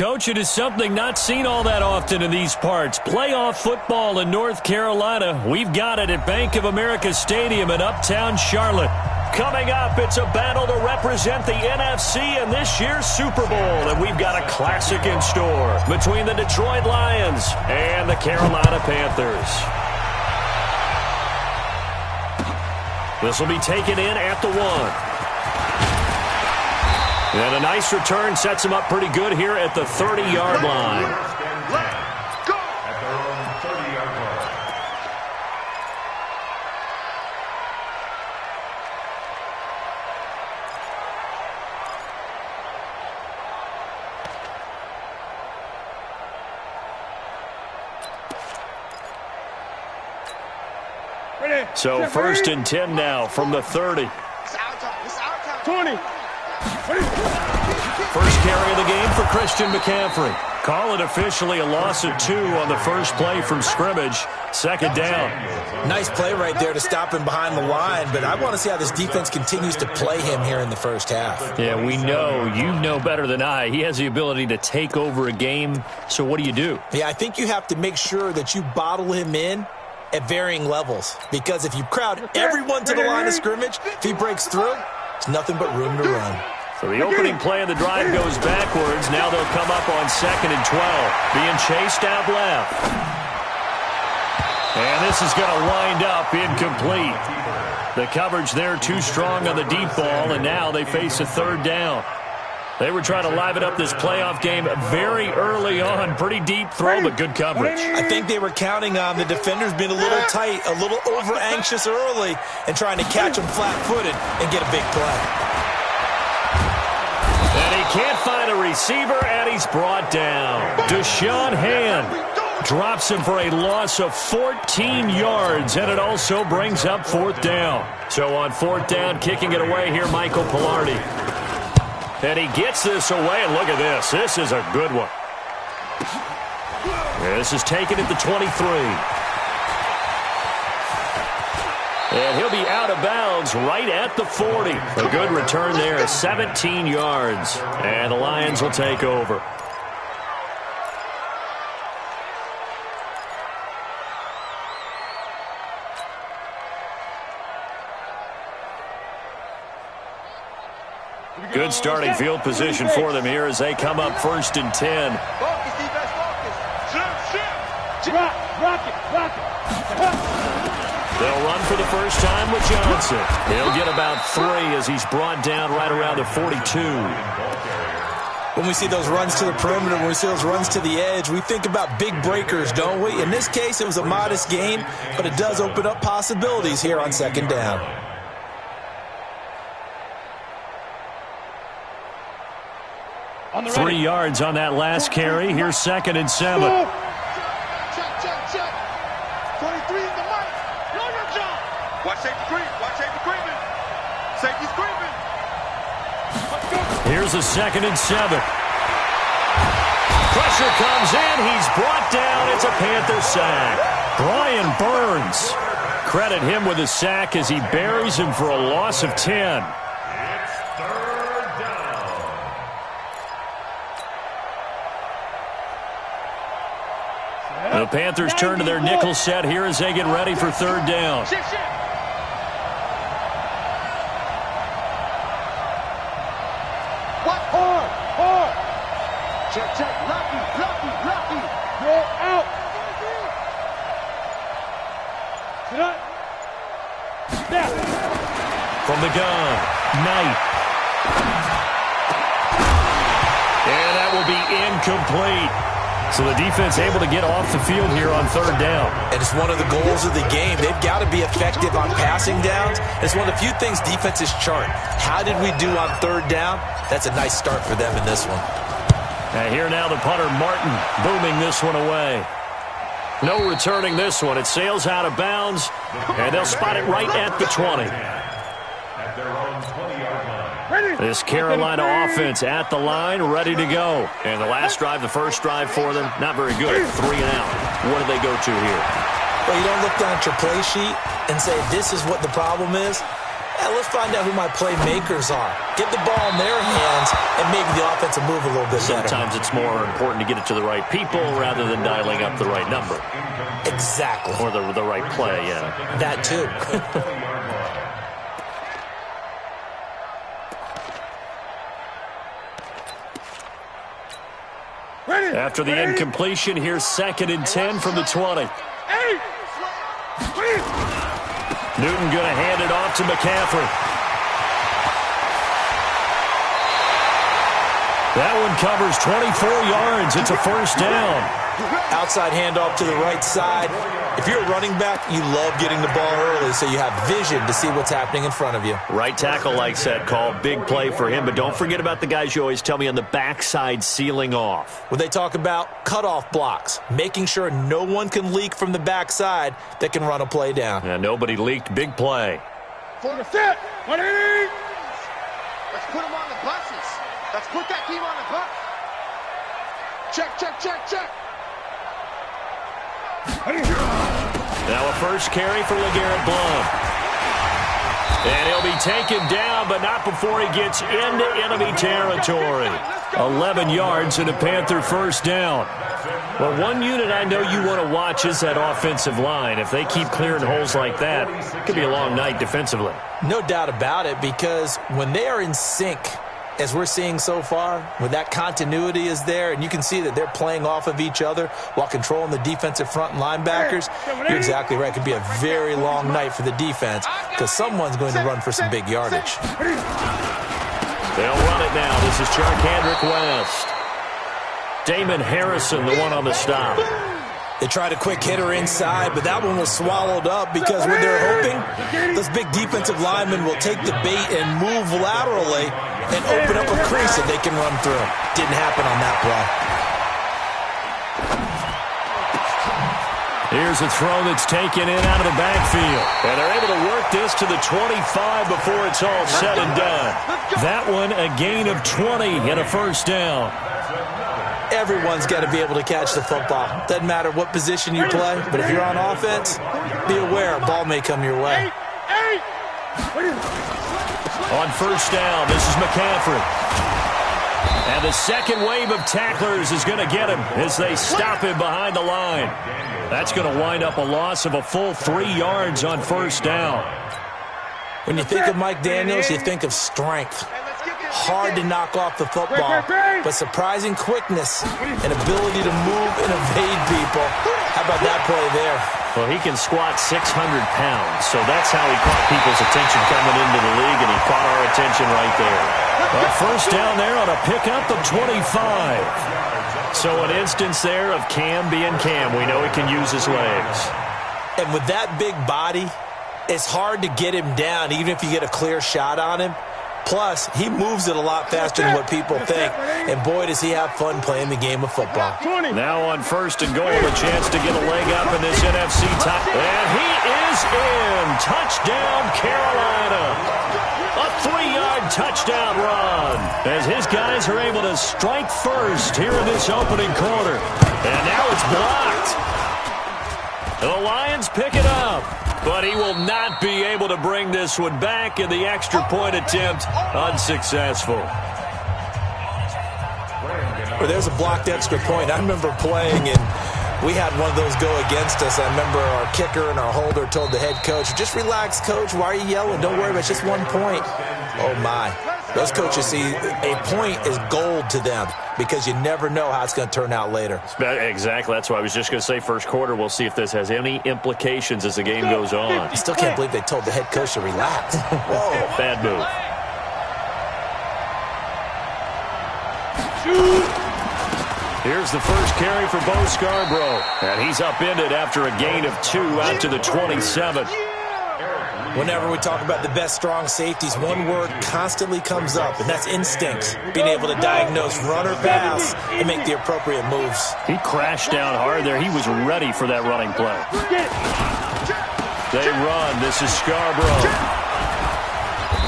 Coach, it is something not seen all that often in these parts. Playoff football in North Carolina. We've got it at Bank of America Stadium in Uptown Charlotte. Coming up, it's a battle to represent the NFC in this year's Super Bowl, and we've got a classic in store between the Detroit Lions and the Carolina Panthers. This will be taken in at the 1. And a nice return sets him up pretty good here at the 30-yard line. Let's go! At their own 30-yard line. So 1st and 10 now from the 30. It's our time. It's our time. 20. First carry of the game for Christian McCaffrey. Call it officially a loss of 2 on the first play from scrimmage. 2nd down. Nice play right there to stop him behind the line, but I want to see how this defense continues to play him here in the first half. Yeah, we know. You know better than I. He has the ability to take over a game. So what do? Yeah, I think you have to make sure that you bottle him in at varying levels, because if you crowd everyone to the line of scrimmage, if he breaks through, it's nothing but room to run. So the opening play of the drive goes backwards. Now they'll come up on 2nd and 12. Being chased out left. And this is going to wind up incomplete. The coverage there too strong on the deep ball, and now they face a 3rd down. They were trying to liven up this playoff game very early on. Pretty deep throw, but good coverage. I think they were counting on the defenders being a little tight, a little over-anxious early, and trying to catch them flat-footed and get a big play. And he can't find a receiver, and he's brought down. Deshaun Hand drops him for a loss of 14 yards, and it also brings up 4th down. So on 4th down, kicking it away here, Michael Pilardi. And he gets this away, and look at this. This is a good one. This is taken at the 23. And he'll be out of bounds right at the 40. A good return there, 17 yards. And the Lions will take over. Good starting field position for them here as they come up 1st and 10. Focus, defense, focus. Rock it. They'll run for the first time with Johnson. He'll get about 3 as he's brought down right around the 42. When we see those runs to the perimeter, when we see those runs to the edge, we think about big breakers, don't we? In this case, it was a modest gain, but it does open up possibilities here on 2nd down. 3 yards on that last carry. Here's 2nd and 7. Check. 23 in the mic. Know your job. Watch safety creep. Watch safety creeping. Safety's creeping. Here's a 2nd and 7. Pressure comes in. He's brought down. It's a Panther sack. Brian Burns. Credit him with a sack as he buries him for a loss of 10. The Panthers turn to their nickel set here as they get ready for 3rd down. What? Hard. Check. Lucky. You're out. Sit up. Snap. From the gun, Knight. And that will be incomplete. So the defense able to get off the field here on 3rd down. And it's one of the goals of the game. They've got to be effective on passing downs. It's one of the few things defenses chart. How did we do on 3rd down? That's a nice start for them in this one. And here now the punter, Martin, booming this one away. No returning this one. It sails out of bounds, and they'll spot it right at the 20. At their own 20-yard line. This Carolina offense at the line, ready to go. And the last drive, the first drive for them, not very good. 3 and out. What do they go to here? Well, you don't look down at your play sheet and say, this is what the problem is. Yeah, let's find out who my playmakers are. Get the ball in their hands, and maybe the offense will move a little bit better. Sometimes it's more important to get it to the right people rather than dialing up the right number. Exactly. Or the right play, yeah. That too. After the incompletion, here's 2nd and 10 from the 20. Newton going to hand it off to McCaffrey. That one covers 24 yards. It's a first down. Outside handoff to the right side. If you're a running back, you love getting the ball early so you have vision to see what's happening in front of you. Right tackle likes that call. Big play for him. But don't forget about the guys you always tell me on the backside sealing off. When they talk about cutoff blocks, making sure no one can leak from the backside that can run a play down. Yeah, nobody leaked. Big play. For the set. 180. Let's put them on the buses. Let's put that team on the bus. Check, check, check, check. Now a first carry for LeGarrette Blount. And he'll be taken down, but not before he gets into enemy territory. 11 yards and a Panther first down. Well, one unit I know you want to watch is that offensive line. If they keep clearing holes like that, it could be a long night defensively. No doubt about it, because when they are in sync, as we're seeing so far, when that continuity is there, and you can see that they're playing off of each other while controlling the defensive front and linebackers, you're exactly right. It could be a very long night for the defense because someone's going to run for some big yardage. They'll run it now. This is Charkandrick West. Damon Harrison, the one on the stop. They tried a quick hitter inside, but that one was swallowed up because what they're hoping, those big defensive linemen will take the bait and move laterally and open up a crease that they can run through. Didn't happen on that play. Here's a throw that's taken in out of the backfield. And they're able to work this to the 25 before it's all said and done. That one, a gain of 20 and a first down. Everyone's got to be able to catch the football. Doesn't matter what position you play, but if you're on offense, be aware a ball may come your way. On first down, this is McCaffrey. And the second wave of tacklers is going to get him as they stop him behind the line. That's going to wind up a loss of a full 3 yards on first down. When you think of Mike Daniels, you think of strength. Hard to knock off the football, but surprising quickness and ability to move and evade people. How about that play there? Well, he can squat 600 pounds, so that's how he caught people's attention coming into the league, and he caught our attention right there. A first down there on a pickup of 25. So an instance there of Cam being Cam. We know he can use his legs. And with that big body, it's hard to get him down, even if you get a clear shot on him. Plus, he moves it a lot faster than what people think. And boy, does he have fun playing the game of football. Now on first and goal, a chance to get a leg up in this NFC tie. And he is in. Touchdown, Carolina. A 3-yard touchdown run as his guys are able to strike first here in this opening quarter. And now it's blocked. The Lions pick it up. But he will not be able to bring this one back, and the extra point attempt unsuccessful. Well, there's a blocked extra point. I remember playing, and we had one of those go against us. I remember our kicker and our holder told the head coach, just relax, coach. Why are you yelling? Don't worry about it. It's just 1 point. Oh, my. Those coaches see a point is gold to them because you never know how it's going to turn out later. Exactly. That's why I was just going to say first quarter. We'll see if this has any implications as the game goes on. I still can't believe they told the head coach to relax. Whoa. Bad move. Here's the first carry for Bo Scarborough. And he's upended after a gain of 2 out to the 27. Whenever we talk about the best strong safeties, one word constantly comes up, and that's instinct. Being able to diagnose run or pass and make the appropriate moves. He crashed down hard there. He was ready for that running play. They run. This is Scarborough.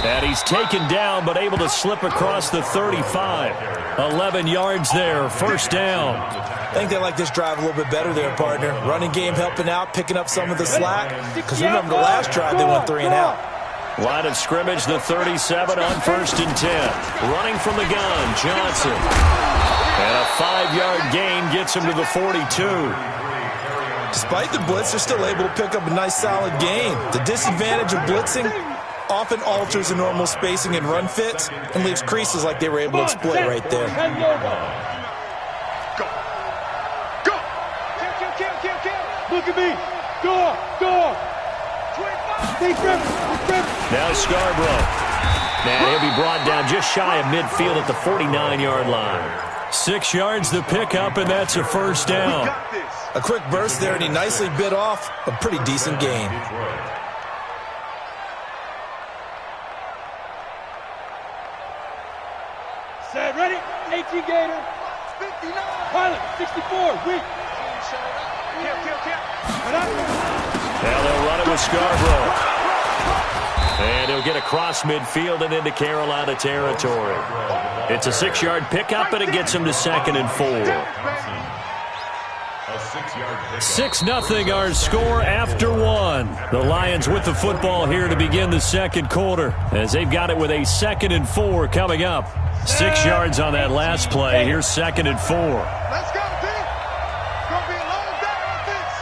And he's taken down, but able to slip across the 35. 11 yards there. First down. I think they like this drive a little bit better there, partner. Running game helping out, picking up some of the slack. Because remember, the last drive, they went 3 and out. Line of scrimmage, the 37 on 1st and 10. Running from the gun, Johnson. And a 5-yard gain gets him to the 42. Despite the blitz, they're still able to pick up a nice, solid gain. The disadvantage of blitzing often alters the normal spacing and run fits and leaves creases like they were able to exploit right there. Go. Go. Look at me. Go. Now Scarborough. Now he'll be brought down just shy of midfield at the 49-yard line. 6 yards the pickup, and that's a first down. A quick burst there, and he nicely bit off a pretty decent gain. Set, ready? 18 Gator. 59. Pilot, 64. Weak. Now they'll run it with Scarborough. And he'll get across midfield and into Carolina territory. It's a 6-yard pickup, and it gets him to 2nd and 4. 6-0 our score after 1. The Lions with the football here to begin the second quarter, as they've got it with a 2nd and 4 coming up. 6 yards on that last play. Here's 2nd and 4. Let's go, team. It's going to be a long day on this.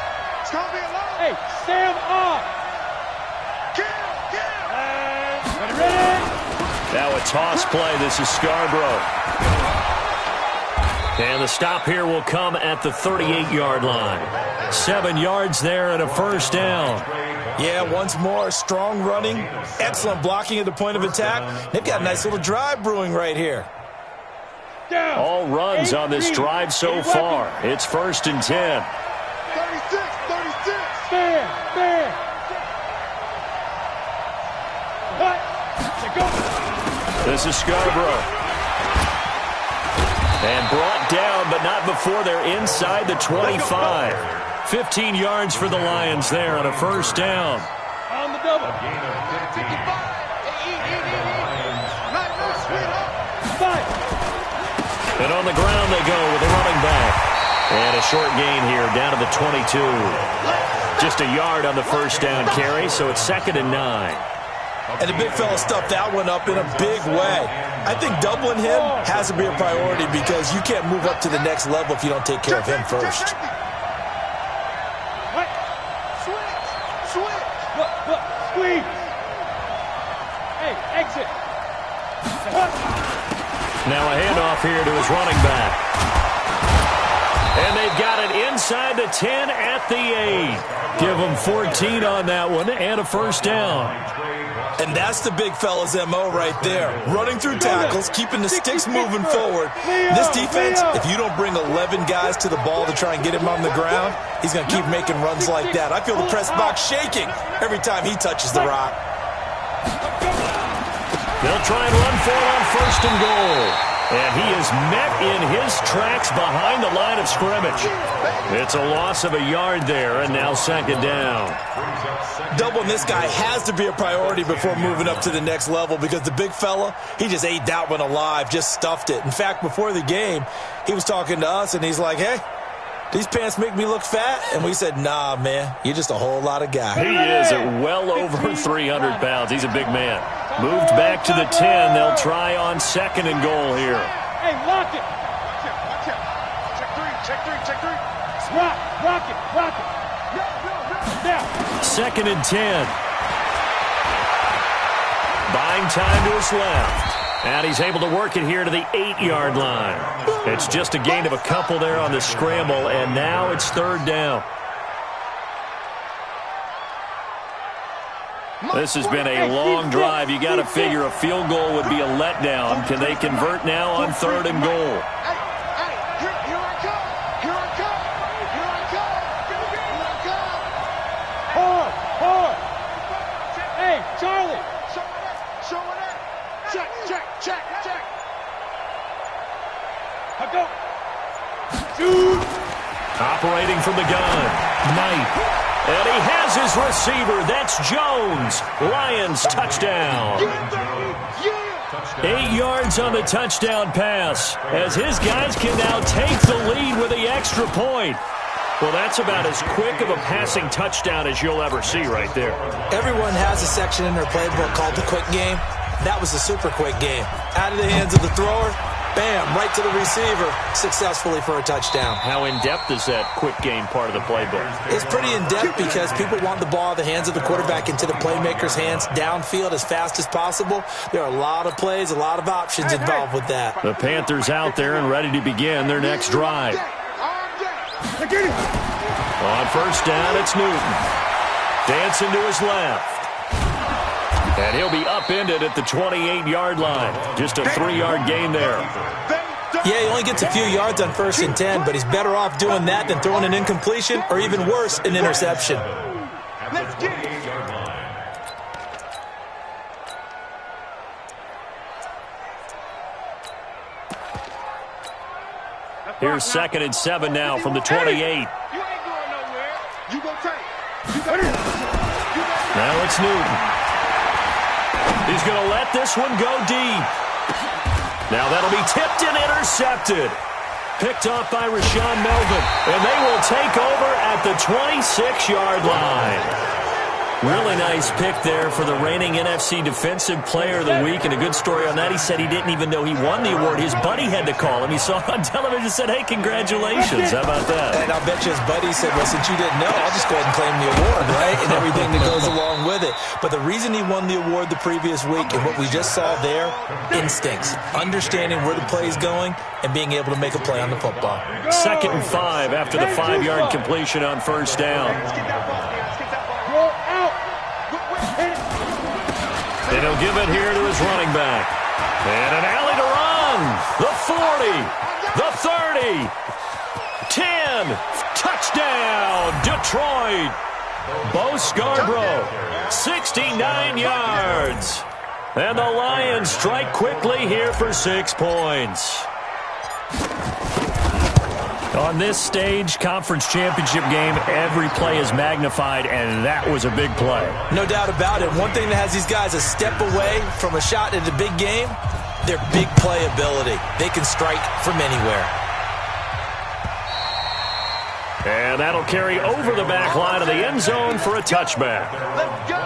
It's going to be a long day. Hey, Sam off. Now a toss play. This is Scarborough. And the stop here will come at the 38-yard line. 7 yards there and a first down. Yeah, once more, strong running, excellent blocking at the point of attack. They've got a nice little drive brewing right here. All runs on this drive so far. It's 1st and 10. 36. Stand. This is Scarborough. And brought down, but not before they're inside the 25. 15 yards for the Lions there on a first down. On the double. And on the ground they go with a running back. And a short gain here down to the 22. Just a yard on the first down carry, so it's 2nd and 9. And the big fella stuffed that one up in a big way. I think doubling him has to be a priority because you can't move up to the next level if you don't take care of him first. Switch. Look, squeeze. Hey, exit. Now a handoff here to his running back. And they've got it inside the 10 at the 8. Give them 14 on that one and a first down. And that's the big fella's MO right there. Running through tackles, keeping the sticks moving forward. This defense, if you don't bring 11 guys to the ball to try and get him on the ground, he's going to keep making runs like that. I feel the press box shaking every time he touches the rock. They'll try and run for it on 1st and goal. And he is met in his tracks behind the line of scrimmage. It's a loss of a yard there, and now 2nd down. Doubling this guy has to be a priority before moving up to the next level because the big fella, he just ate that one alive, just stuffed it. In fact, before the game, he was talking to us, and he's like, hey, these pants make me look fat? And we said, nah, man, you're just a whole lot of guy. He is at well over 300 pounds. He's a big man. Moved back to the 10. They'll try on 2nd and goal here. Hey, lock it. Watch out. Check three. Rock it. Now. 2nd and 10. Buying time to his left. And he's able to work it here to the 8-yard line. It's just a gain of a couple there on the scramble, and now it's 3rd down. This has been a long drive. You got to figure a field goal would be a letdown. Can they convert now on 3rd and goal? Here I come. Hard. Hey, Charlie. Show it up. Check. I go. Shoot. Operating from the gun. Knight. And he has his receiver. That's Jones. Lions touchdown. 8 yards on the touchdown pass as his guys can now take the lead with the extra point. Well, that's about as quick of a passing touchdown as you'll ever see right there. Everyone has a section in their playbook called the quick game. That was a super quick game. Out of the hands of the thrower, bam, right to the receiver, successfully for a touchdown. How in-depth is that quick game part of the playbook? It's pretty in-depth because people want the ball out of the hands of the quarterback into the playmaker's hands downfield as fast as possible. There are a lot of plays, a lot of options involved with that. The Panthers out there and ready to begin their next drive. On first down, it's Newton. Dancing to his left. And he'll be upended at the 28-yard line. Just a 3-yard gain there. Yeah, he only gets a few yards on 1st and 10, but he's better off doing that than throwing an incompletion or even worse, an interception. Let's get it. Here's 2nd and 7 now from the 28. You ain't going nowhere. You go take. Now it's Newton. He's going to let this one go deep. Now that'll be tipped and intercepted. Picked off by Rashawn Melvin. And they will take over at the 26-yard line. Really nice pick there for the reigning NFC Defensive Player of the Week. And a good story on that. He said he didn't even know he won the award. His buddy had to call him. He saw it on television and said, hey, congratulations. How about that? And I'll bet you his buddy said, well, since you didn't know, I'll just go ahead and claim the award, right? And everything that goes along with it. But the reason he won the award the previous week and what we just saw there, instincts, understanding where the play is going and being able to make a play on the football. 2nd and 5 after the 5-yard completion on first down. And he'll give it here to his running back. And an alley to run. The 40. The 30. 10. Touchdown, Detroit. Bo Scarborough, 69 yards. And the Lions strike quickly here for 6 points. On this stage, conference championship game, every play is magnified, and that was a big play. No doubt about it. One thing that has these guys a step away from a shot at a big game, their big play ability. They can strike from anywhere. And that'll carry over the back line of the end zone for a touchback. Let's go.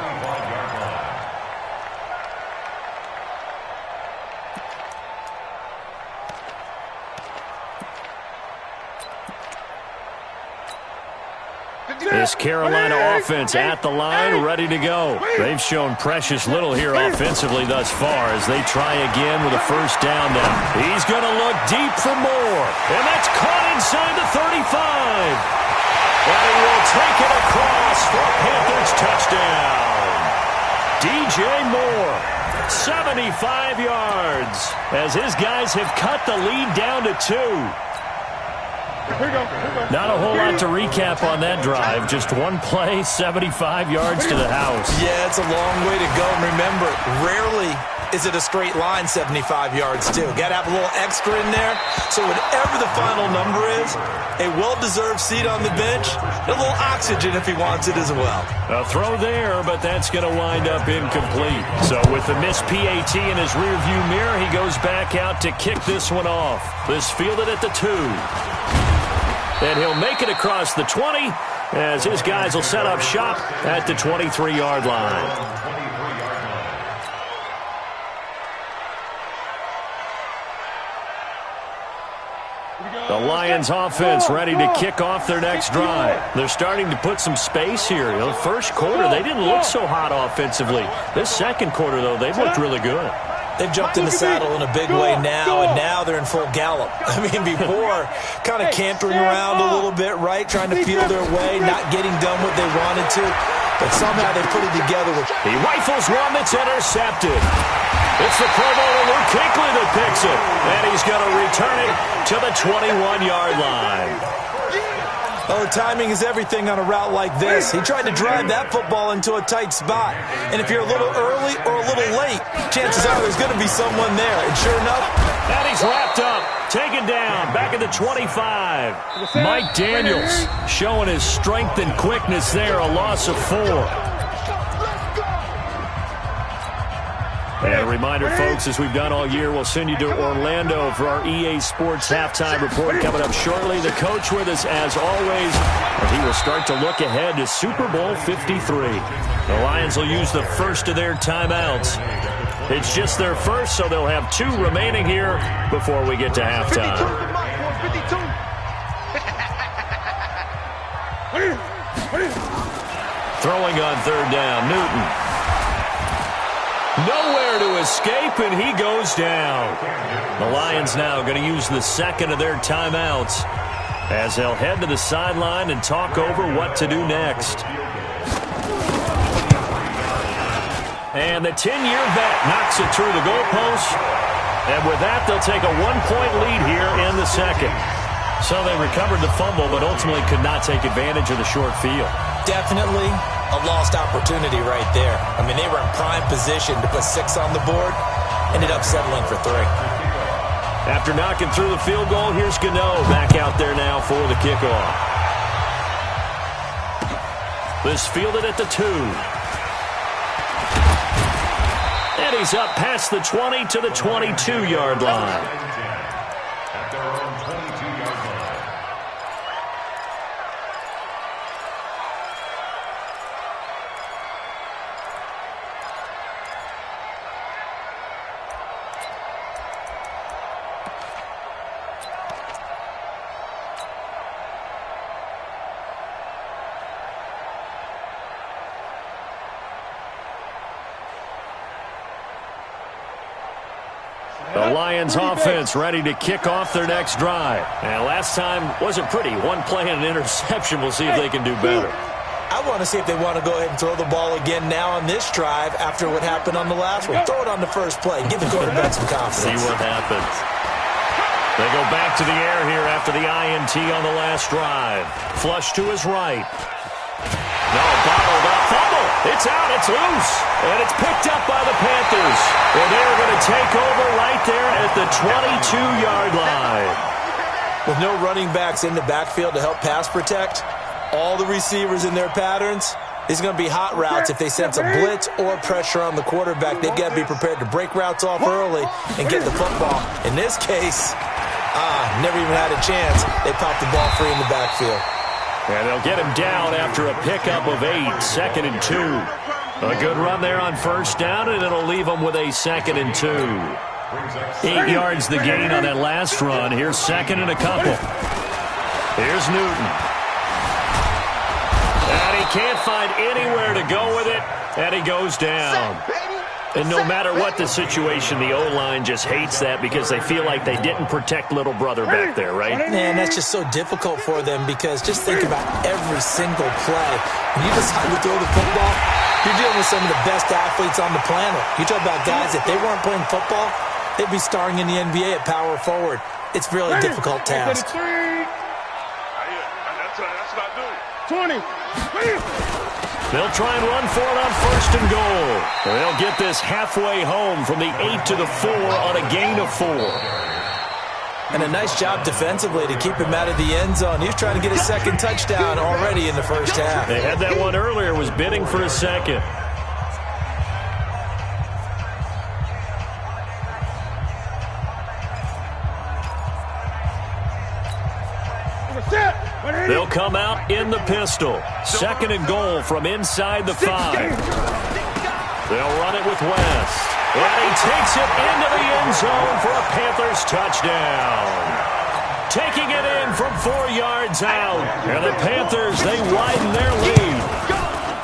This Carolina offense at the line, ready to go. They've shown precious little here offensively thus far as they try again with a first down now. He's going to look deep for more. And that's caught inside the 35. And he will take it across for a Panthers touchdown. DJ Moore, 75 yards, as his guys have cut the lead down to 2. Not a whole lot to recap on that drive. Just one play, 75 yards to the house. Yeah, it's a long way to go. And remember, rarely is it a straight line 75 yards, too. Got to have a little extra in there. So whatever the final number is, a well-deserved seat on the bench, a little oxygen if he wants it as well. A throw there, but that's going to wind up incomplete. So with the missed PAT in his rearview mirror, he goes back out to kick this one off. This fielded at the 2. And he'll make it across the 20 as his guys will set up shop at the 23-yard line. The Lions offense ready to kick off their next drive. They're starting to put some space here. The first quarter, they didn't look so hot offensively. This second quarter, though, they've looked really good. They've jumped in the saddle in a big way now, and now they're in full gallop. I mean, before, kind of cantering around a little bit, right, trying to feel their way, not getting done what they wanted to, but somehow they put it together. He rifles one that's intercepted. It's the Pro Bowler Luke Kuechly that picks it, and he's going to return it to the 21-yard line. Oh, timing is everything on a route like this. He tried to drive that football into a tight spot. And if you're a little early or a little late, chances are there's going to be someone there. And sure enough, and he's wrapped up, taken down, back at the 25. Mike Daniels showing his strength and quickness there, a loss of 4. And a reminder, folks, as we've done all year, we'll send you to Orlando for our EA Sports halftime report coming up shortly. The coach with us, as always, and he will start to look ahead to Super Bowl 53. The Lions will use the first of their timeouts. It's just their first, so they'll have 2 remaining here before we get to halftime. 52. Throwing on third down, Newton. Nowhere to escape, and he goes down. The Lions now going to use the second of their timeouts as they'll head to the sideline and talk over what to do next. And the 10-year vet knocks it through the goalpost. And with that, they'll take a 1-point lead here in the second. So they recovered the fumble, but ultimately could not take advantage of the short field. Definitely a lost opportunity right there. I mean, they were in prime position to put 6 on the board. Ended up settling for 3. After knocking through the field goal, here's Gano back out there now for the kickoff. This fielded at the 2. And he's up past the 20 to the 22-yard line. The Lions offense ready to kick off their next drive. And last time wasn't pretty. 1 play and an interception. We'll see if they can do better. I want to see if they want to go ahead and throw the ball again now on this drive after what happened on the last one. Throw it on the first play. Give the quarterback some confidence. See what happens. They go back to the air here after the INT on the last drive. Flush to his right. No, bottled up. Fumble. It's out. It's loose. And it's picked up by the Panthers. And they're going to take over right there at the 22-yard line. With no running backs in the backfield to help pass protect, all the receivers in their patterns, these are going to be hot routes if they sense a blitz or pressure on the quarterback. They've got to be prepared to break routes off early and get the football. In this case, never even had a chance. They popped the ball free in the backfield. And they'll get him down after a pickup of 8, 2nd and 2. A good run there on first down, and it'll leave them with a 2nd and 2. 8 yards the gain on that last run. Here's 2nd and a couple. Here's Newton. And he can't find anywhere to go with it, and he goes down. And no matter what the situation, the O-line just hates that because they feel like they didn't protect little brother back there, right? Man, that's just so difficult for them because just think about every single play. When you decide to throw the football, you're dealing with some of the best athletes on the planet. You talk about guys, if they weren't playing football, they'd be starring in the NBA at power forward. It's really a difficult task. That's what I do. 20. They'll try and run for it on 1st and goal. They'll get this halfway home from the 8 to the 4 on a gain of 4. And a nice job defensively to keep him out of the end zone. He was trying to get his 2nd touchdown already in the first half. They had that one earlier, was bidding for a 2nd. They'll come out in the pistol. 2nd and goal from inside the 5. They'll run it with West. And he takes it into the end zone for a Panthers touchdown. Taking it in from 4 yards out. And the Panthers, they widen their lead.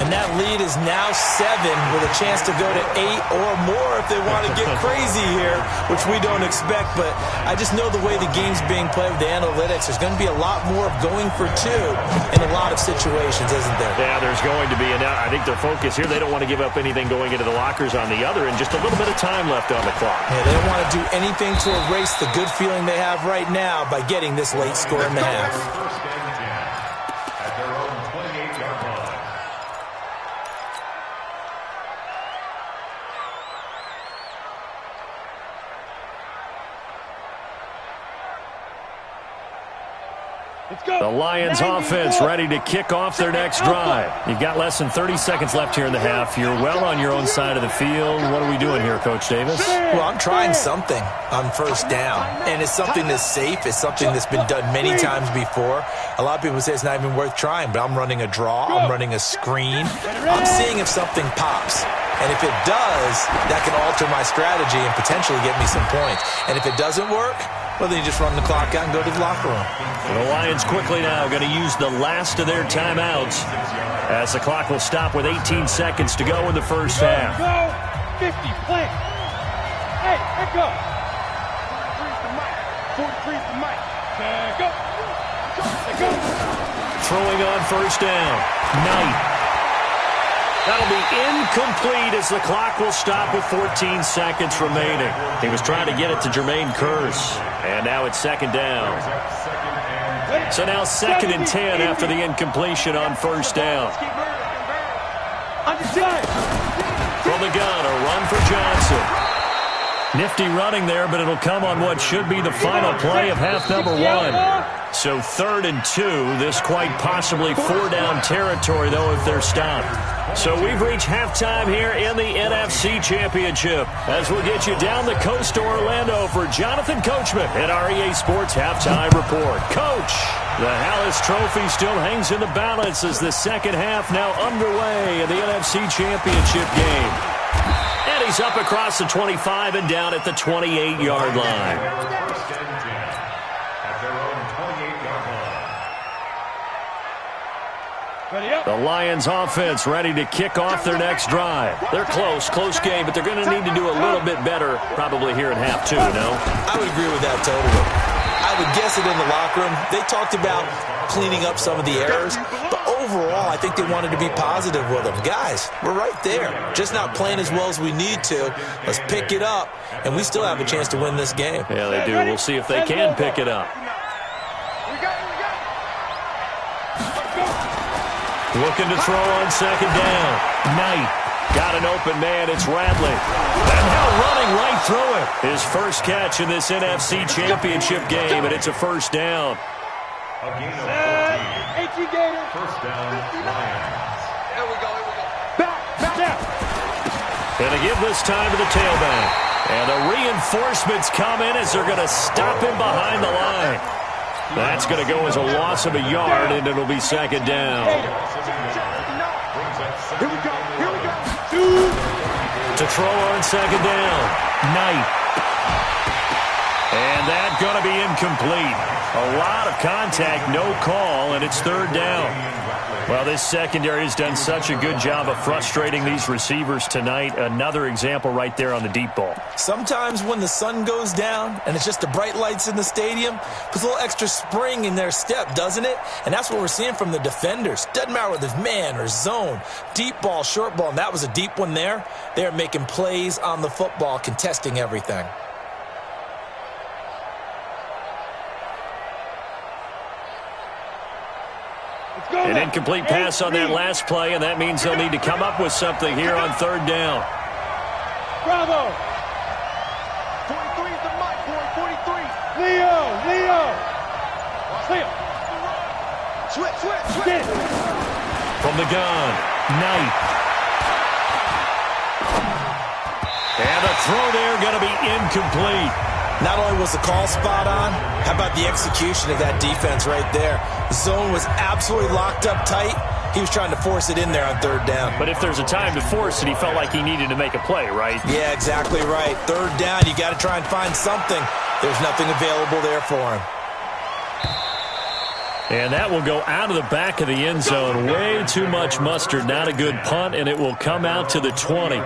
And that lead is now 7 with a chance to go to 8 or more if they want to get crazy here, which we don't expect. But I just know the way the game's being played with the analytics, there's going to be a lot more of going for 2 in a lot of situations, isn't there? Yeah, there's going to be. And I think their focus here, they don't want to give up anything going into the lockers on the other, and just a little bit of time left on the clock. Yeah, they don't want to do anything to erase the good feeling they have right now by getting this late score in the half. The Lions offense ready to kick off their next drive. You've got less than 30 seconds left here in the half. You're well on your own side of the field. What are we doing here, Coach Davis? Well, I'm trying something on first down, and it's something that's safe. It's something that's been done many times before. A lot of people say it's not even worth trying, but I'm running a draw. I'm running a screen. I'm seeing if something pops. And if it does, that can alter my strategy and potentially get me some points. And if it doesn't work, well, then you just run the clock out and go to the locker room. The Lions quickly now going to use the last of their timeouts as the clock will stop with 18 seconds to go in the first half. Go, 50, plant. Hey, let go. 43's the mic. Go. Let go. Throwing on first down. Knight. That'll be incomplete as the clock will stop with 14 seconds remaining. He was trying to get it to Jermaine Kearse. And now it's second down. So now 2nd and 10 after the incompletion on first down. From the gun, a run for Johnson. Nifty running there, but it'll come on what should be the final play of half number 1. So 3rd and 2. This quite possibly 4-down territory, though, if they're stopped. So we've reached halftime here in the NFC Championship as we'll get you down the coast to Orlando for Jonathan Coachman at our EA Sports Halftime Report. Coach, the Hallis Trophy still hangs in the balance as the second half now underway in the NFC Championship game. And he's up across the 25 and down at the 28-yard line. The Lions offense ready to kick off their next drive. They're close game, but they're going to need to do a little bit better probably here in half 2, no? I would agree with that totally. I would guess it in the locker room. They talked about cleaning up some of the errors, but overall I think they wanted to be positive with them. Guys, we're right there. Just not playing as well as we need to. Let's pick it up, and we still have a chance to win this game. Yeah, they do. We'll see if they can pick it up. Looking to throw on second down. Knight got an open man. It's Radley. And now running right through it. His first catch in this NFC Championship game, and it's a first down. 18 Gator. First down, Lions. Here we go. Back. Going to give this time to the tailback. And the reinforcements come in as they're going to stop him behind the line. That's going to go as a loss of a yard, and it'll be second down. Here we go. To throw on second down, Knight. And that's going to be incomplete. A lot of contact, no call, and it's third down. Well, this secondary has done such a good job of frustrating these receivers tonight. Another example right there on the deep ball. Sometimes when the sun goes down and it's just the bright lights in the stadium, puts a little extra spring in their step, doesn't it? And that's what we're seeing from the defenders. Doesn't matter whether it's man or zone, deep ball, short ball, and that was a deep one there. They're making plays on the football, contesting everything. An incomplete pass on that last play, and that means they'll need to come up with something here on third down. Bravo. 43's the mic, boy. 43. Leo. Clear. Switch. From the gun, Knight. And a throw there going to be incomplete. Not only was the call spot on, how about the execution of that defense right there? The zone was absolutely locked up tight. He was trying to force it in there on third down. But if there's a time to force it, he felt like he needed to make a play, right? Yeah, exactly right. Third down, you got to try and find something. There's nothing available there for him. And that will go out of the back of the end zone. Way too much mustard. Not a good punt, and it will come out to the 20.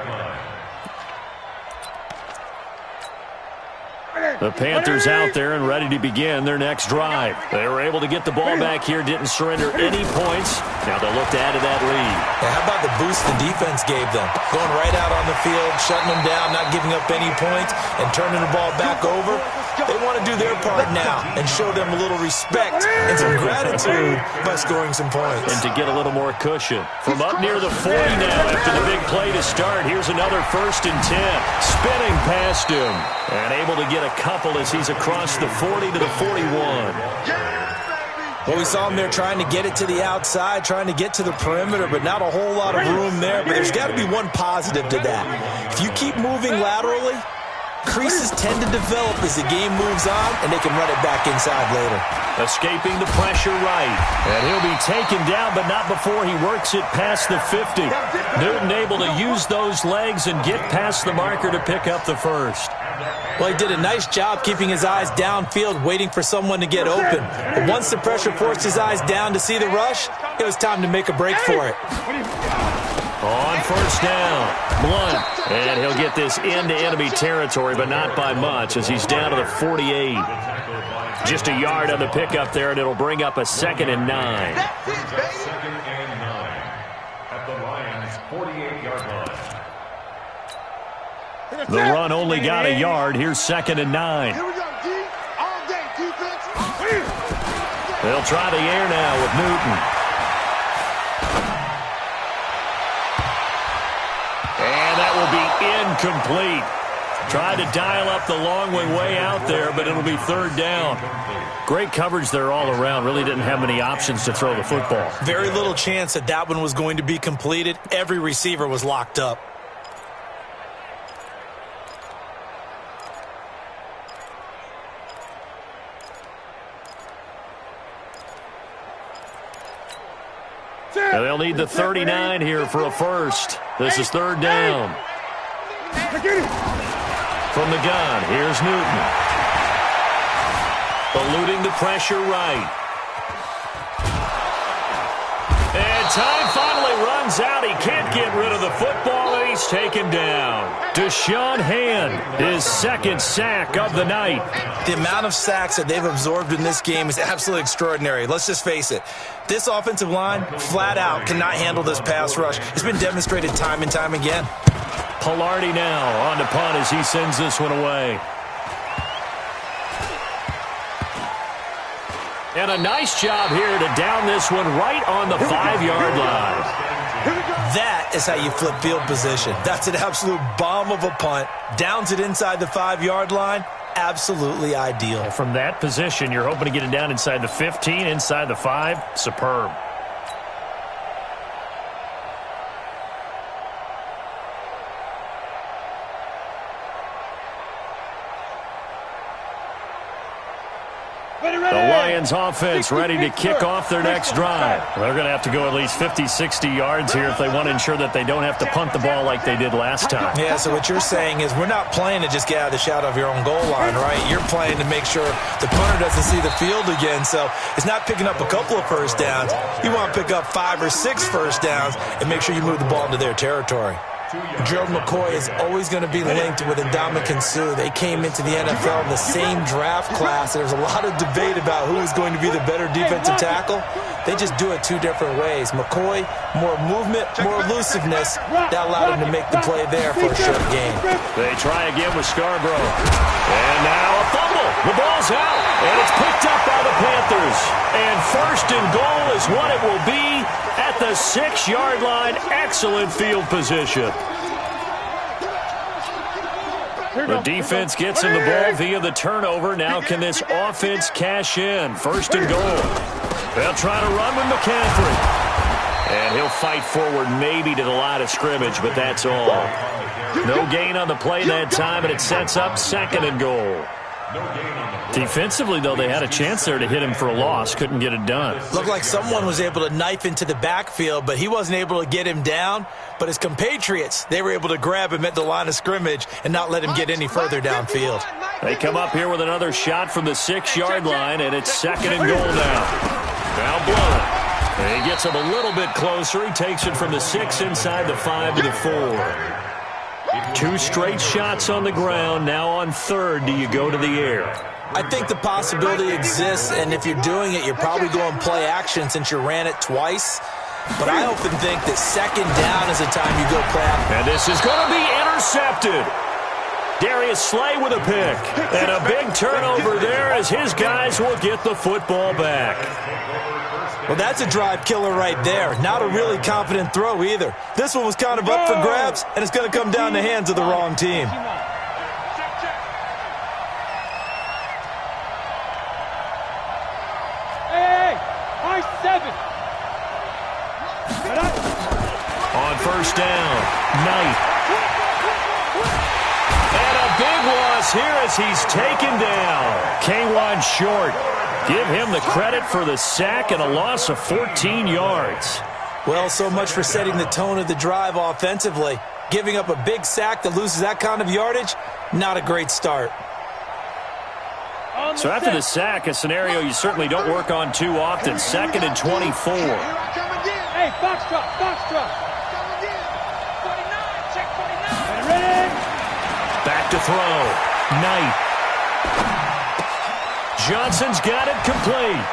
The Panthers out there and ready to begin their next drive. They were able to get the ball back here, didn't surrender any points. Now they'll look to add to that lead. Yeah, how about the boost the defense gave them? Going right out on the field, shutting them down, not giving up any points, and turning the ball back over. They want to do their part now and show them a little respect and some gratitude by scoring some points. And to get a little more cushion. From up near the 40 now after the big play to start, here's another 1st and 10. Spinning past him and able to get a couple as he's across the 40 to the 41. Well, we saw him there trying to get it to the outside, trying to get to the perimeter, but not a whole lot of room there. But there's got to be one positive to that. If you keep moving laterally, creases tend to develop as the game moves on, and they can run it back inside later. Escaping the pressure right. And he'll be taken down, but not before he works it past the 50. Newton able to use those legs and get past the marker to pick up the first. Well, he did a nice job keeping his eyes downfield, waiting for someone to get open. But once the pressure forced his eyes down to see the rush, it was time to make a break for it. On first down, Blunt. And he'll get this into enemy territory, but not by much as he's down to the 48. Just a yard on the pickup there, and it'll bring up a 2nd and 9. Second and 9 at the Lions' 48-yard line. The run only got a yard. Here's 2nd and 9. Here we go, D. All day, defense. They'll try the air now with Newton. And that will be incomplete. Tried to dial up the long way out there, but it'll be 3rd down. Great coverage there all around. Really didn't have many options to throw the football. Very little chance that that one was going to be completed. Every receiver was locked up. They'll need the 39 here for a first. This is 3rd down. From the gun, here's Newton. Eluding the pressure right. And time finally runs out. He can't get rid of the football, and he's taken down. Deshaun Hand, his 2nd sack of the night. The amount of sacks that they've absorbed in this game is absolutely extraordinary. Let's just face it. This offensive line, flat out, cannot handle this pass rush. It's been demonstrated time and time again. Pilardi now on the punt as he sends this one away. And a nice job here to down this one right on the 5-yard line. That is how you flip field position. That's an absolute bomb of a punt. Downs it inside the 5-yard line. Absolutely ideal. And from that position, you're hoping to get it down inside the 15, inside the 5. Superb. The Lions offense ready to kick off their next drive. They're going to have to go at least 50, 60 yards here if they want to ensure that they don't have to punt the ball like they did last time. Yeah, so what you're saying is we're not playing to just get out of the shadow of your own goal line, right? You're playing to make sure the punter doesn't see the field again. So it's not picking up a couple of first downs. You want to pick up 5 or 6 first downs and make sure you move the ball into their territory. Gerald McCoy is always going to be linked with Ndamukong Suh. They came into the NFL in the same draft class. There's a lot of debate about who is going to be the better defensive tackle. They just do it 2 different ways. McCoy, more movement, more elusiveness. That allowed him to make the play there for a short gain. They try again with Scarborough. And now a fumble. The ball's out, and it's picked up by the Panthers. And 1st and goal is what it will be at the 6-yard line. Excellent field position. The defense gets him the ball via the turnover. Now can this offense cash in? 1st and goal. They'll try to run with McCaffrey. And he'll fight forward maybe to the line of scrimmage, but that's all. No gain on the play that time, and it sets up 2nd and goal. Defensively, though, they had a chance there to hit him for a loss. Couldn't get it done. Looked like someone was able to knife into the backfield, but he wasn't able to get him down. But his compatriots, they were able to grab him at the line of scrimmage and not let him get any further downfield. They come up here with another shot from the 6-yard line, and it's 2nd and goal now. Now Blunt. And he gets him a little bit closer. He takes it from the 6 inside the 5 to the 4. 2 straight shots on the ground. Now on 3rd, do you go to the air? I think the possibility exists, and if you're doing it, you're probably going play action since you ran it twice. But I often think that 2nd down is the time you go play action. And this is going to be intercepted. Darius Slay with a pick. And a big turnover there as his guys will get the football back. Well, that's a drive killer right there. Not a really confident throw either. This one was kind of up for grabs, and it's going to come down the hands of the wrong team. Hey, down. Knight. And a big loss here as he's taken down. K1 short. Give him the credit for the sack and a loss of 14 yards. Well, so much for setting the tone of the drive offensively. Giving up a big sack that loses that kind of yardage, not a great start. So after the sack, a scenario you certainly don't work on too often. 2nd and 24. Hey, Foxtrot, Foxtrot. 49, check 49. Ready? Back to throw. Knight. Johnson's got it complete.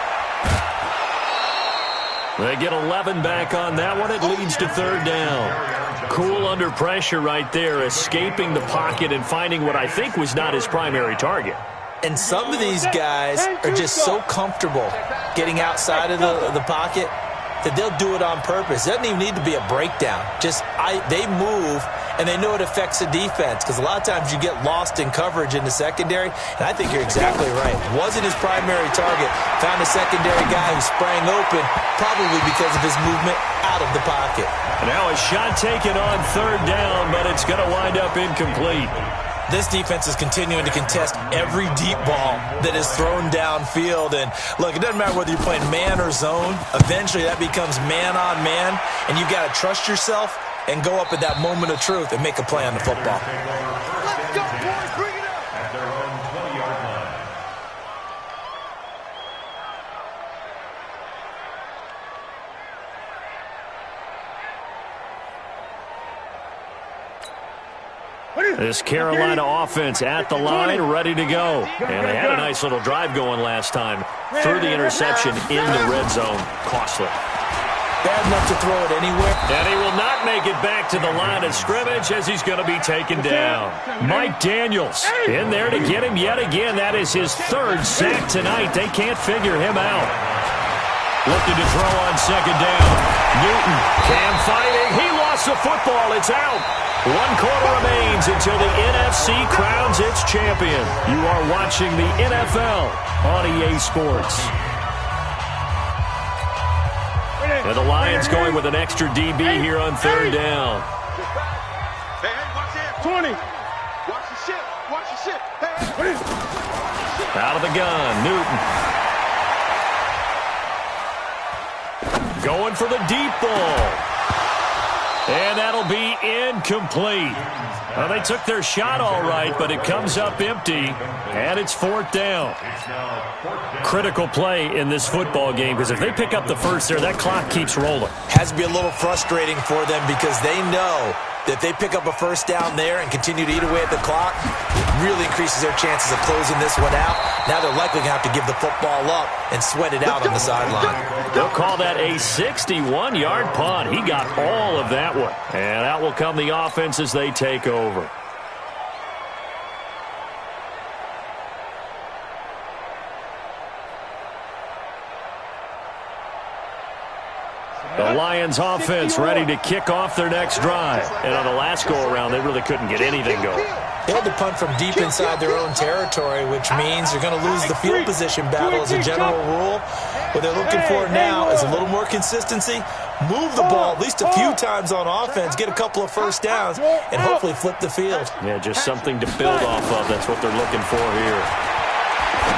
They get 11 back on that one. It leads to 3rd down. Cool under pressure right there, escaping the pocket and finding what I think was not his primary target. And some of these guys are just so comfortable getting outside of the pocket that they'll do it on purpose. It doesn't even need to be a breakdown. They move, and they know it affects the defense because a lot of times you get lost in coverage in the secondary, and I think you're exactly right. Wasn't his primary target. Found a secondary guy who sprang open, probably because of his movement out of the pocket. Now a shot taken on 3rd down, but it's going to wind up incomplete. This defense is continuing to contest every deep ball that is thrown downfield. And, look, it doesn't matter whether you're playing man or zone. Eventually that becomes man on man, and you've got to trust yourself and go up at that moment of truth and make a play on the football. Let's go, boys. Bring it up. At their own 20-yard line. This Carolina offense at the line, ready to go. And they had a nice little drive going last time. Threw the interception in the red zone. Costly. Bad enough to throw it anywhere. And he will not make it back to the line of scrimmage as he's going to be taken down. Mike Daniels in there to get him yet again. That is his 3rd sack tonight. They can't figure him out. Looking to throw on 2nd down. Newton, Cam fighting. He lost the football. It's out. 1 quarter remains until the NFC crowns its champion. You are watching the NFL on EA Sports. And the Lions going with an extra DB here on 3rd down. Hey, watch it. 20. Watch the shit. Watch the shit. Hey. Out of the gun, Newton. Going for the deep ball. And that'll be incomplete. Well, they took their shot all right, but it comes up empty, and it's 4th down. Critical play in this football game, because if they pick up the first there, that clock keeps rolling. Has to be a little frustrating for them because they know that if they pick up a first down there and continue to eat away at the clock, it really increases their chances of closing this one out. Now they're likely going to have to give the football up and sweat it out on the sideline. They'll call that a 61-yard punt. He got all of that one. And out will come the offense as they take over. The Lions offense ready to kick off their next drive. And on the last go-around, they really couldn't get anything going. They had to punt from deep inside their own territory, which means they're going to lose the field position battle as a general rule. What they're looking for now is a little more consistency, move the ball at least a few times on offense, get a couple of first downs, and hopefully flip the field. Yeah, just something to build off of. That's what they're looking for here.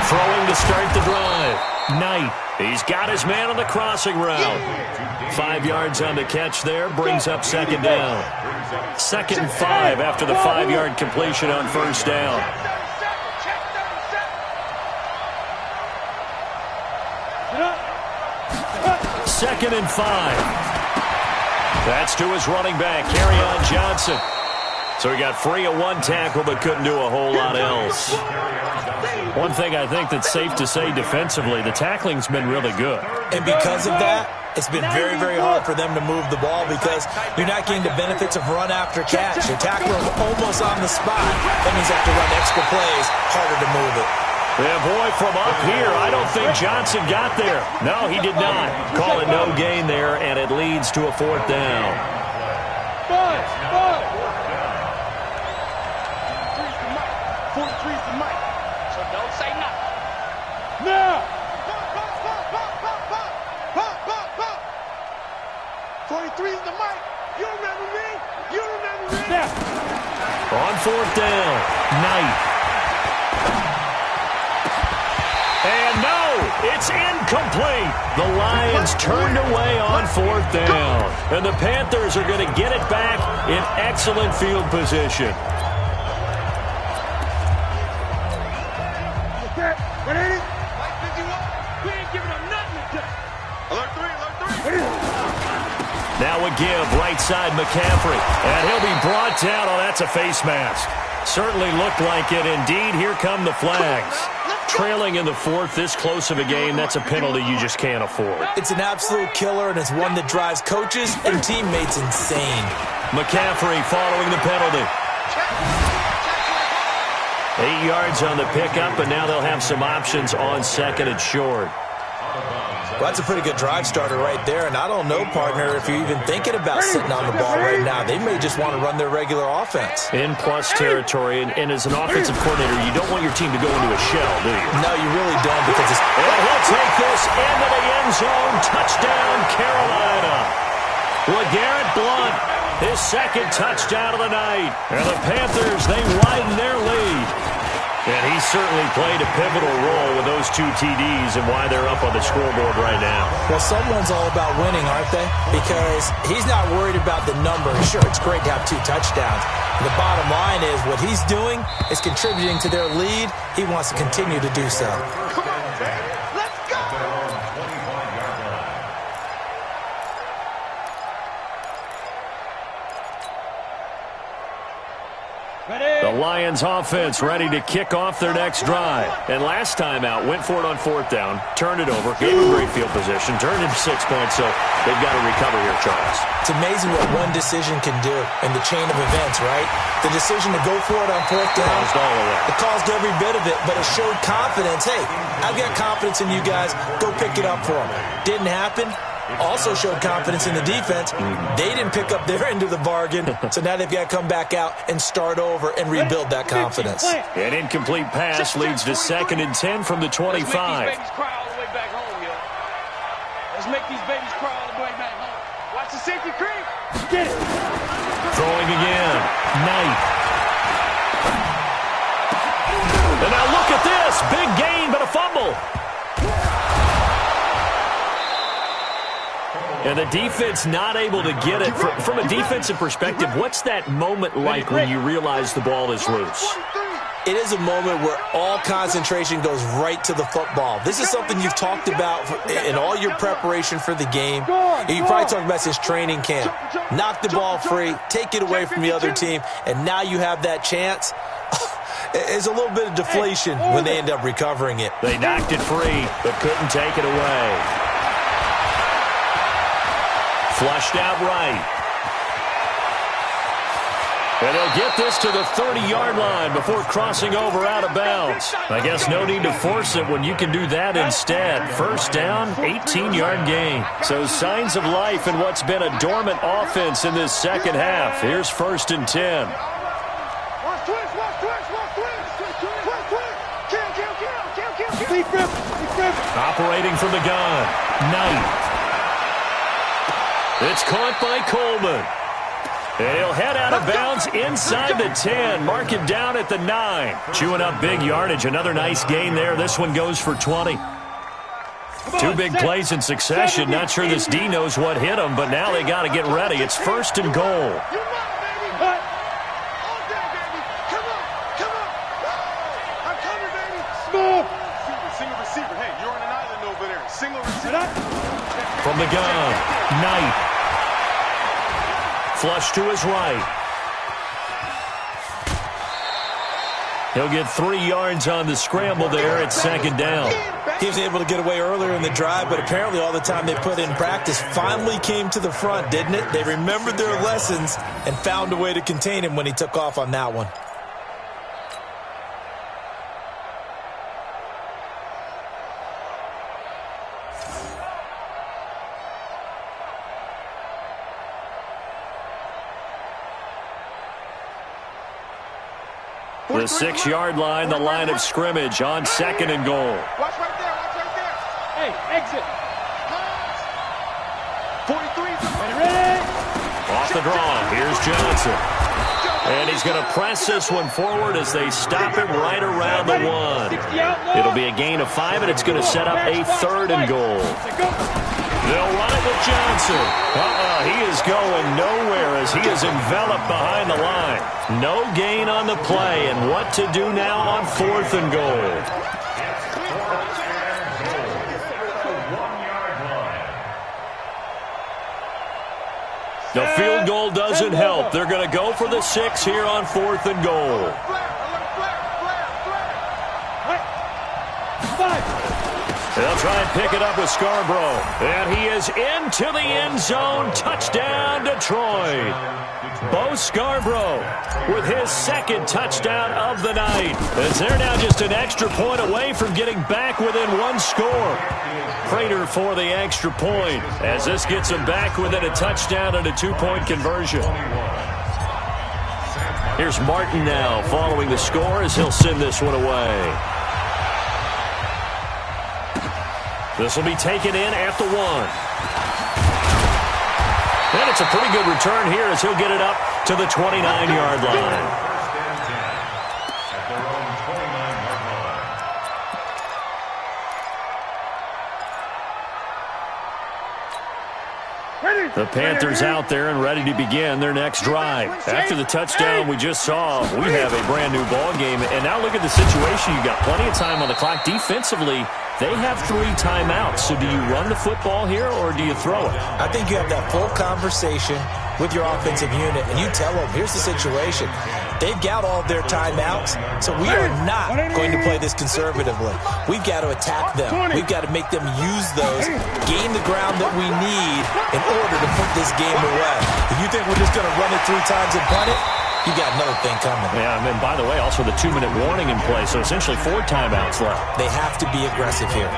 Throwing to start the drive. Knight. He's got his man on the crossing route. 5 yards on the catch there. Brings up 2nd down. 2nd and 5 after the 5-yard completion on 1st down. Second and 5. That's to his running back, Kerryon Johnson. So he got free of 1 tackle but couldn't do a whole lot else. One thing I think that's safe to say defensively, the tackling's been really good. And because of that, it's been very, very hard for them to move the ball because you're not getting the benefits of run after catch. Your tackler is almost on the spot. That means you have to run extra plays, harder to move it. Yeah, boy, from up here, I don't think Johnson got there. No, he did not. Call it no gain there, and it leads to a 4th down. 43's the mic, so don't say nothing. Now! 43's the mic. You remember me? On fourth down, Knight. And no, it's incomplete. The Lions turned away on fourth down. And the Panthers are going to get it back in excellent field position. Now a give, right side McCaffrey. And he'll be brought down. Oh, that's a face mask. Certainly looked like it. Indeed, here come the flags. Trailing in the fourth, this close of a game, that's a penalty you just can't afford. It's an absolute killer, and it's one that drives coaches and teammates insane. McCaffrey following the penalty. 8 yards on the pickup, and now they'll have some options on second and short. Well, that's a pretty good drive starter right there, and I don't know, partner, if you're even thinking about sitting on the ball right now. They may just want to run their regular offense. In plus territory, and as an offensive coordinator, you don't want your team to go into a shell, do you? No, you really don't, because it's... And he'll take this into the end zone. Touchdown, Carolina. LeGarrette Blount, his second touchdown of the night. And the Panthers, they widen their lead. And he certainly played a pivotal role with those 2 TDs and why they're up on the scoreboard right now. Well, someone's all about winning, aren't they? Because he's not worried about the number. Sure, it's great to have 2 touchdowns. The bottom line is what he's doing is contributing to their lead. He wants to continue to do so. Come on, baby. Let's go. The Lions offense ready to kick off their next drive. And last time out, went for it on fourth down, turned it over, gave them great field position, turned into 6 points, so they've got to recover here, Charles. It's amazing what one decision can do in the chain of events, right? The decision to go for it on fourth down, Caused all of that. it caused every bit of it, but it showed confidence. Hey, I've got confidence in you guys. Go pick it up for them. Didn't happen. Also showed confidence in the defense. They didn't pick up their end of the bargain, so now they've got to come back out and start over and rebuild that confidence. An incomplete pass leads to 2nd and 10 from the 25. Let's make these babies cry all the way back home, yo. Let's make these babies cry all the way back home. Watch the safety creep. Get it. Throwing again. Knight. And now look at this. Big gain, but a fumble. And the defense not able to get it. From a defensive perspective, what's that moment like when you realize the ball is loose? It is a moment where all concentration goes right to the football. This is something you've talked about in all your preparation for the game. You probably talked about since training camp. Knock the ball free, take it away from the other team, and now you have that chance. There's a little bit of deflation when they end up recovering it. They knocked it free, but couldn't take it away. Flushed out right. And they'll get this to the 30-yard line before crossing over out of bounds. I guess no need to force it when you can do that instead. First down, 18-yard gain. So signs of life in what's been a dormant offense in this second half. Here's 1st and 10. Operating from the gun. Knight. It's caught by Coleman. And he'll head out of bounds inside the 10. Mark him down at the 9. Chewing up big yardage. Another nice gain there. This one goes for 20. 2 big plays in succession. Not sure this D knows what hit him, but now they got to get ready. It's 1st and goal. Single receiver. Hey, you're on an island over there. Single receiver. From the gun, Knight. Flush to his right. He'll get 3 yards on the scramble there at 2nd down. He was able to get away earlier in the drive, but apparently all the time they put in practice finally came to the front, didn't it? They remembered their lessons and found a way to contain him when he took off on that one. The 6-yard line, the line of scrimmage on 2nd and goal. Watch right there. Watch right there. Hey, exit. 43. Ready? Off the draw, here's Johnson. And he's going to press this one forward as they stop it right around the 1. It'll be a gain of 5, and it's going to set up a 3rd and goal. They'll run it with Johnson. He is going nowhere as he is enveloped behind the line. No gain on the play, and what to do now on 4th and goal. The field goal doesn't help. They're going to go for the 6 here on 4th and goal. They'll try and pick it up with Scarborough. And he is into the end zone. Touchdown, Detroit. Bo Scarborough with his 2nd touchdown of the night. As they're now just an extra point away from getting back within 1 score. Prater for the extra point as this gets them back within a touchdown and a 2-point conversion. Here's Martin now following the score as he'll send this one away. This will be taken in at the 1. And it's a pretty good return here as he'll get it up to the 29-yard line. The Panthers out there and ready to begin their next drive. After the touchdown we just saw, we have a brand new ball game. And now look at the situation. You've got plenty of time on the clock. Defensively, they have 3 timeouts. So do you run the football here or do you throw it? I think you have that full conversation with your offensive unit, and you tell them, here's the situation. They've got all of their timeouts, so we are not going to play this conservatively. We've got to attack them. We've got to make them use those, gain the ground that we need in order to put this game away. If you think we're just going to run it 3 times and punt it, you got another thing coming. Yeah, and then, by the way, also the 2-minute warning in play, so essentially 4 timeouts left. They have to be aggressive here.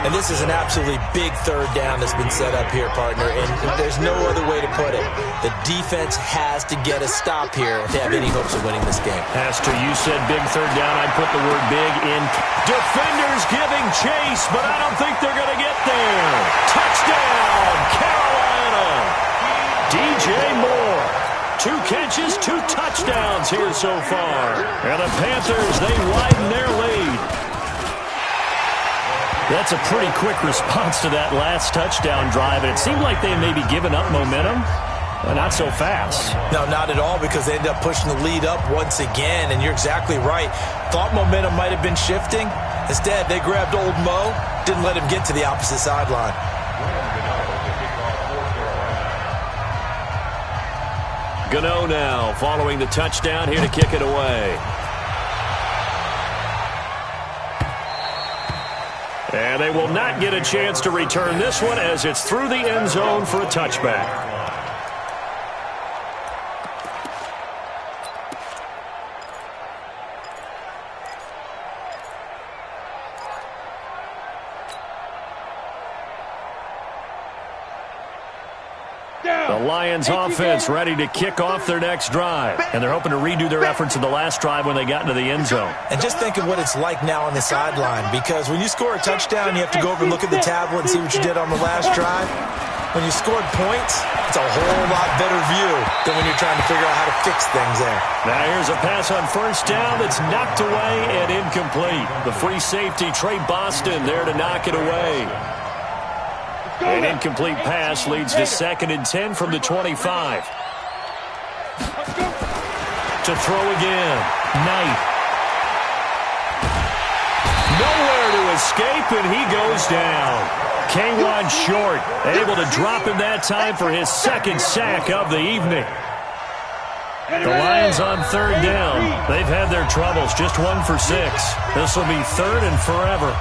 And this is an absolutely big 3rd down that's been set up here, partner, and there's no other way to put it. The defense has to get a stop here if they have any hopes of winning this game. Pastor, you said big 3rd down. I'd put the word big in. Defenders giving chase, but I don't think they're going to get there. Touchdown, Carolina. DJ Moore. 2 catches, 2 touchdowns here so far. And the Panthers, they widen their lead. That's a pretty quick response to that last touchdown drive. And it seemed like they may be giving up momentum. Not so fast. No, not at all, because they ended up pushing the lead up once again. And you're exactly right. Thought momentum might have been shifting. Instead, they grabbed old Mo, didn't let him get to the opposite sideline. Gano now following the touchdown here to kick it away. And they will not get a chance to return this one as it's through the end zone for a touchback. The Lions offense ready to kick off their next drive. And they're hoping to redo their efforts in the last drive when they got into the end zone. And just think of what it's like now on the sideline, because when you score a touchdown, you have to go over and look at the tablet and see what you did on the last drive. When you scored points, it's a whole lot better view than when you're trying to figure out how to fix things there. Now here's a pass on 1st down that's knocked away and incomplete. The free safety, Trey Boston, there to knock it away. An incomplete pass leads to 2nd and 10 from the 25. To throw again. Knight. Nowhere to escape, and he goes down. K'Wan Short able to drop him that time for his 2nd sack of the evening. The Lions on 3rd down. They've had their troubles, just 1 for 6. This will be 3rd and forever.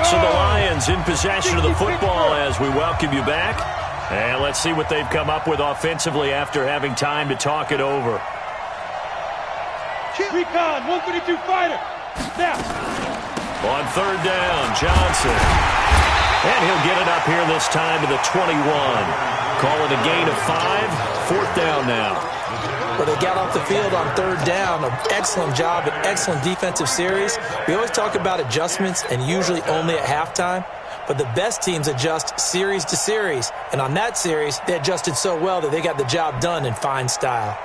So the Lions in possession of the football as we welcome you back. And let's see what they've come up with offensively after having time to talk it over. Recon, 152 fighter. Now. On 3rd down, Johnson. And he'll get it up here this time to the 21. Call it a gain of 5. 4th down now. But they got off the field on 3rd down. An excellent job, an excellent defensive series. We always talk about adjustments and usually only at halftime. But the best teams adjust series to series. And on that series, they adjusted so well that they got the job done in fine style.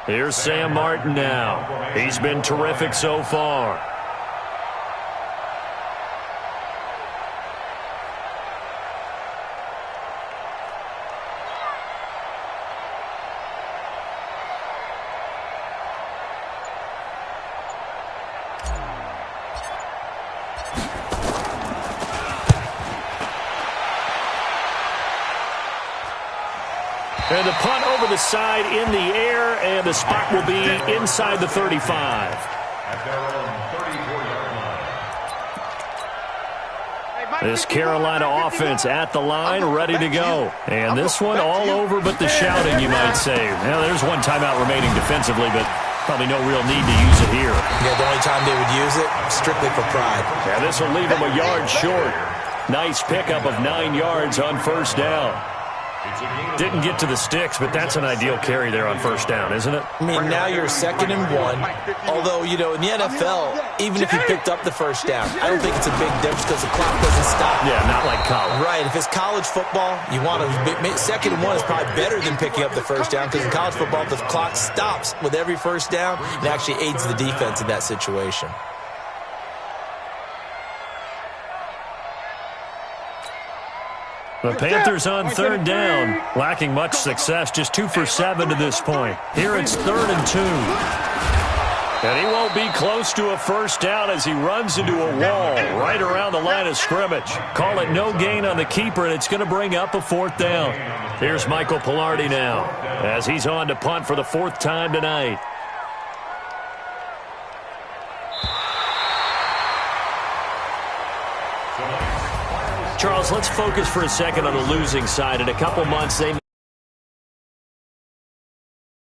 Here's Sam Martin now. He's been terrific so far. And the punt over the side in the air, and the spot will be inside the 35. At their own 34-yard line. This Carolina offense at the line, ready to go. And this one all over but the shouting, you might say. Now, there's one timeout remaining defensively, but probably no real need to use it here. Yeah, the only time they would use it, strictly for pride. Yeah, this will leave them a yard short. Nice pickup of 9 yards on 1st down. Didn't get to the sticks, but that's an ideal carry there on 1st down, isn't it? I mean, now you're 2nd and 1. Although, you know, in the NFL, even if you picked up the 1st down, I don't think it's a big difference because the clock doesn't stop. Yeah, not like college. Right. If it's college football, you want to 2nd and 1 is probably better than picking up the 1st down because in college football, the clock stops with every 1st down. It actually aids the defense in that situation. The Panthers on 3rd down, lacking much success, just 2 for 7 to this point. Here it's 3rd and 2. And he won't be close to a 1st down as he runs into a wall right around the line of scrimmage. Call it no gain on the keeper, and it's going to bring up a 4th down. Here's Michael Pilardi now as he's on to punt for the 4th time tonight. Charles, let's focus for a second on the losing side. In a couple months, they